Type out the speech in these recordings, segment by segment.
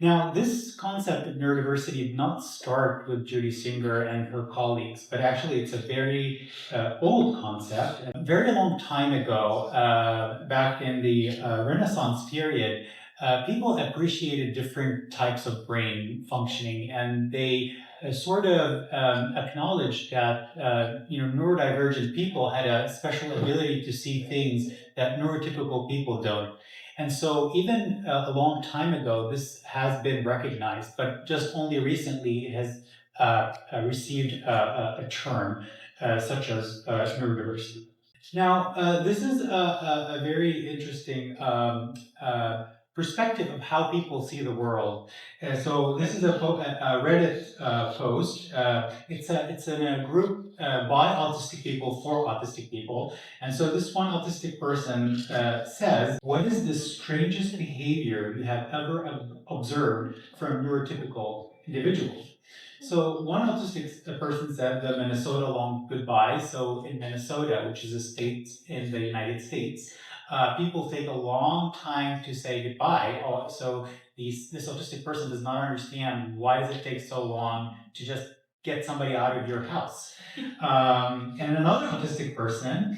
Now, this concept of neurodiversity did not start with Judy Singer and her colleagues, but actually it's a very old concept. A very long time ago, back in the Renaissance period, people appreciated different types of brain functioning, and they sort of acknowledged that neurodivergent people had a special ability to see things that neurotypical people don't. And so even a long time ago, this has been recognized, but just only recently it has received a term such as neurodiversity. Now, this is a very interesting perspective of how people see the world. So this is a Reddit post. It's in a group by autistic people for autistic people. And so this one autistic person says, "What is the strangest behavior you have ever observed from neurotypical individuals?" So one autistic person said the Minnesota long goodbye. So in Minnesota, which is a state in the United States, people take a long time to say goodbye. So this autistic person does not understand why does it take so long to just get somebody out of your house. And another autistic person,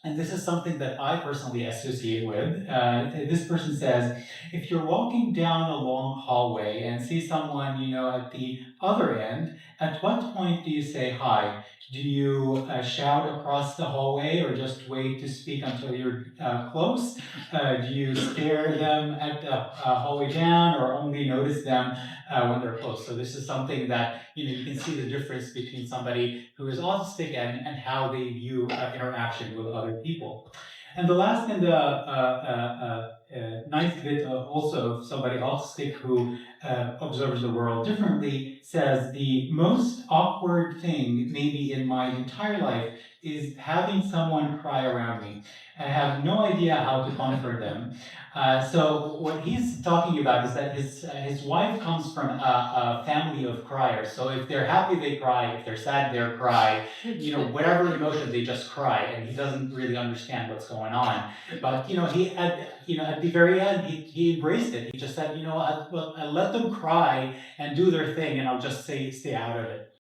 and this is something that I personally associate with. This person says, if you're walking down a long hallway and see someone, at the other end, at what point do you say hi? Do you shout across the hallway or just wait to speak until you're close? Do you stare them at the hallway down or only notice them when they're close? So this is something that, you can see the difference between somebody who is autistic and how they view interaction with other people. And the last and ninth bit also of somebody autistic who observes the world differently says the most awkward thing maybe in my entire life is having someone cry around me. I have no idea how to comfort them. So what he's talking about is that his wife comes from a family of criers. So if they're happy, they cry. If they're sad, they cry. Whatever emotion, they just cry, and he doesn't really understand what's going on. But he at the very end, he embraced it. He just said, I let them cry and do their thing, and I'll just stay out of it.